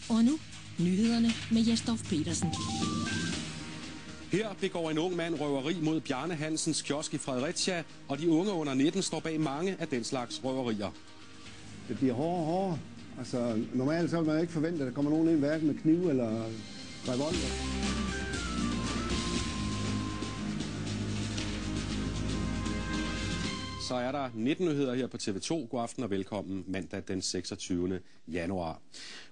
Og nu nyhederne med Jesdorf Petersen. Her begår en ung mand røveri mod Bjarne Hansens kiosk i Fredericia, og de unge under 19 står bag mange af den slags røverier. Det bliver hårdere og hårdere. Altså, normalt så vil man ikke forvente, at der kommer nogen ind hverken med kniv eller revolver. Så er der 19 nyheder her på TV2. God aften og velkommen mandag den 26. januar.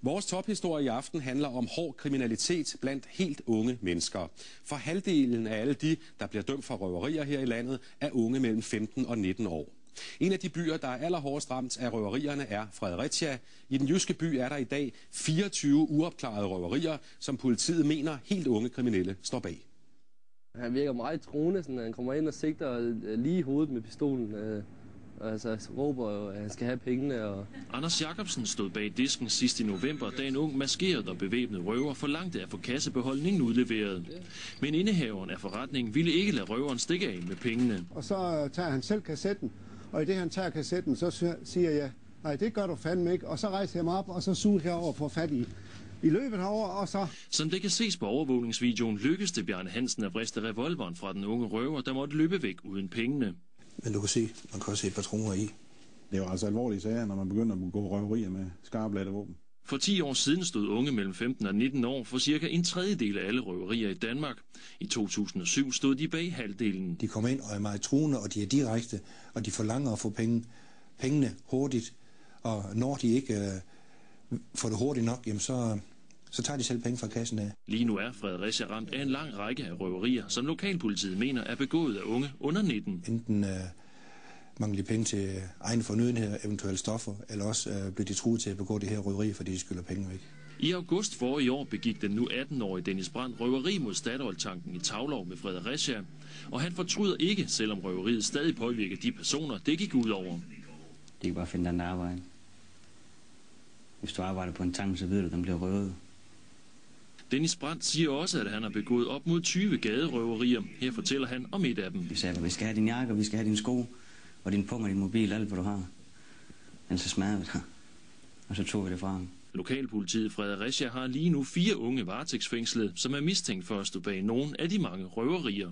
Vores tophistorie i aften handler om hård kriminalitet blandt helt unge mennesker. For halvdelen af alle de, der bliver dømt for røverier her i landet, er unge mellem 15 og 19 år. En af de byer, der er allerhårdest ramt af røverierne, er Fredericia. I den jyske by er der i dag 24 uopklarede røverier, som politiet mener helt unge kriminelle står bag. Han virker meget troende, sådan, han kommer ind og sigter lige i hovedet med pistolen. Altså råber, at han skal have pengene. Anders Jacobsen stod bag disken sidst i november, da en ung maskeret og bevæbnet røver forlangte at få kassebeholdningen udleveret. Men indehaveren af forretningen ville ikke lade røveren stikke af med pengene. Og så tager han selv kassetten, og i det han tager kassetten, så siger jeg, nej, det gør du fandme ikke. Og så rejser jeg mig op, og så suger jeg over på fat i løbet herover, og så... Som det kan ses på overvågningsvideoen, lykkedes det Bjarne Hansen at vriste revolveren fra den unge røver, der måtte løbe væk uden pengene. Men du kan se, man kan også se patroner i. Det er jo altså alvorlige sager, når man begynder at begå røverier med skarpladte våben. For 10 år siden stod unge mellem 15 og 19 år for cirka en tredjedel af alle røverier i Danmark. I 2007 stod de bag halvdelen. De kommer ind og er meget truende, og de er direkte, og de forlanger at få pengene hurtigt. Og når de ikke får det hurtigt nok, jamen så tager de selv penge fra kassen af. Lige nu er Fredericia ramt af en lang række af røverier, som lokalpolitiet mener er begået af unge under 19. Enten mangler de penge til egen fornødenhed, eventuelle stoffer, eller også bliver de truet til at begå det her røveri, fordi de skylder penge væk. I august forrige år begik den nu 18-årige Dennis Brandt røveri mod Statoil-tanken i Taulov med Fredericia, og han fortryder ikke, selvom røveriet stadig påvirker de personer, det gik ud over. De kan bare finde den arbejde. Hvis du arbejder på en tank, så ved du, at den bliver røvet. Dennis Brandt siger også, at han har begået op mod 20 gaderøverier. Her fortæller han om et af dem. Vi sagde, vi skal have din jakke, vi skal have dine sko, og din pung og din mobil, alt hvad du har. Ellers så smadrer vi det. Og så tog vi det fra ham. Lokalpolitiet Fredericia har lige nu 4 unge varetægtsfængslede, som er mistænkt for at stå bag nogle af de mange røverier.